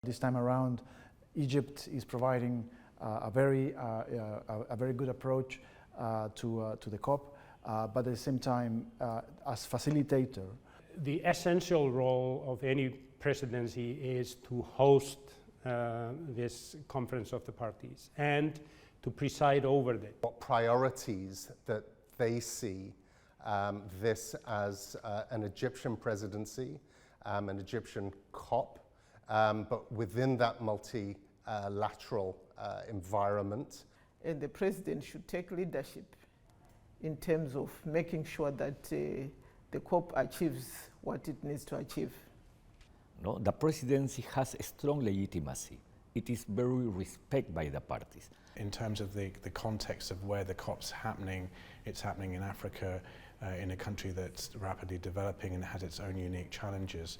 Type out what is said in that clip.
This time around, Egypt is providing a very good approach to the COP, but at the same time, as facilitator. The essential role of any presidency is to host this conference of the parties and to preside over it. What priorities that they see this as an Egyptian presidency, an Egyptian COP, but within that multilateral environment. And the president should take leadership in terms of making sure that the COP achieves what it needs to achieve. No, the presidency has a strong legitimacy. It is very respected by the parties. In terms of the context of where the COP's happening, it's happening in Africa, in a country that's rapidly developing and has its own unique challenges.